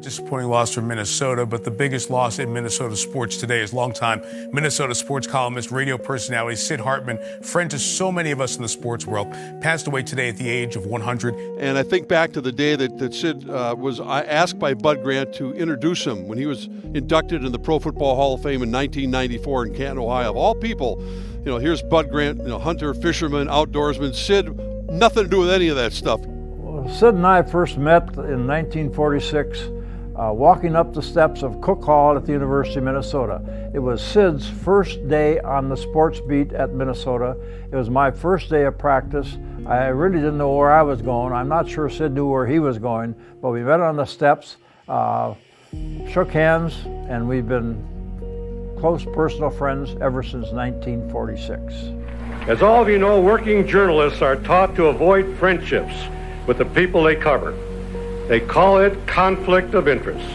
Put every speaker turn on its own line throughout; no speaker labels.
Disappointing loss for Minnesota, but the biggest loss in Minnesota sports today is longtime Minnesota sports columnist, radio personality Sid Hartman, friend to so many of us in the sports world, passed away today at the age of 100.
And I think back to the day that Sid was asked by Bud Grant to introduce him when he was inducted in the Pro Football Hall of Fame in 1994 in Canton, Ohio. Of all people, here's Bud Grant, hunter, fisherman, outdoorsman. Sid, nothing to do with any of that stuff.
Well, Sid and I first met in 1946. Walking up the steps of Cook Hall at the University of Minnesota. It was Sid's first day on the sports beat at Minnesota. It was my first day of practice. I really didn't know where I was going. I'm not sure Sid knew where he was going, but we met on the steps, shook hands, and we've been close personal friends ever since 1946.
As all of you know, working journalists are taught to avoid friendships with the people they cover. They call it conflict of interest.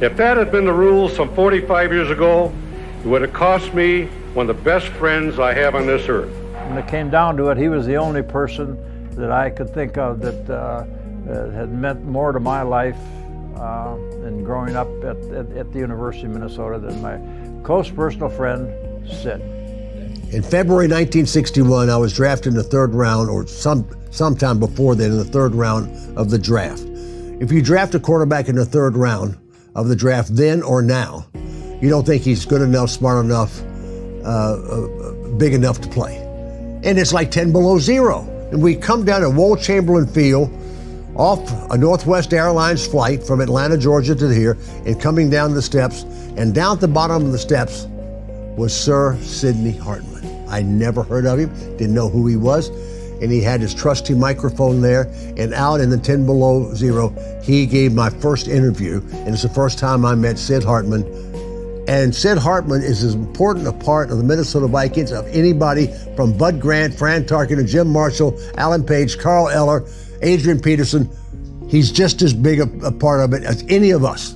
If that had been the rule some 45 years ago, it would have cost me one of the best friends I have on this earth.
When it came down to it, he was the only person that I could think of that had meant more to my life in growing up at the University of Minnesota than my close personal friend, Sid.
In February 1961, I was drafted in the third round, or sometime before then, in the third round of the draft. If you draft a quarterback in the third round of the draft then or now, you don't think he's good enough, smart enough, big enough to play. And it's like 10 below zero. And we come down to Wold Chamberlain Field off a Northwest Airlines flight from Atlanta, Georgia to here, and coming down the steps, and down at the bottom of the steps was Sir Sidney Hartman. I never heard of him, didn't know who he was. And he had his trusty microphone there, and out in the 10 below zero, he gave my first interview, and it's the first time I met Sid Hartman. And Sid Hartman is as important a part of the Minnesota Vikings of anybody from Bud Grant, Fran Tarkenton, Jim Marshall, Alan Page, Carl Eller, Adrian Peterson. He's just as big a part of it as any of us.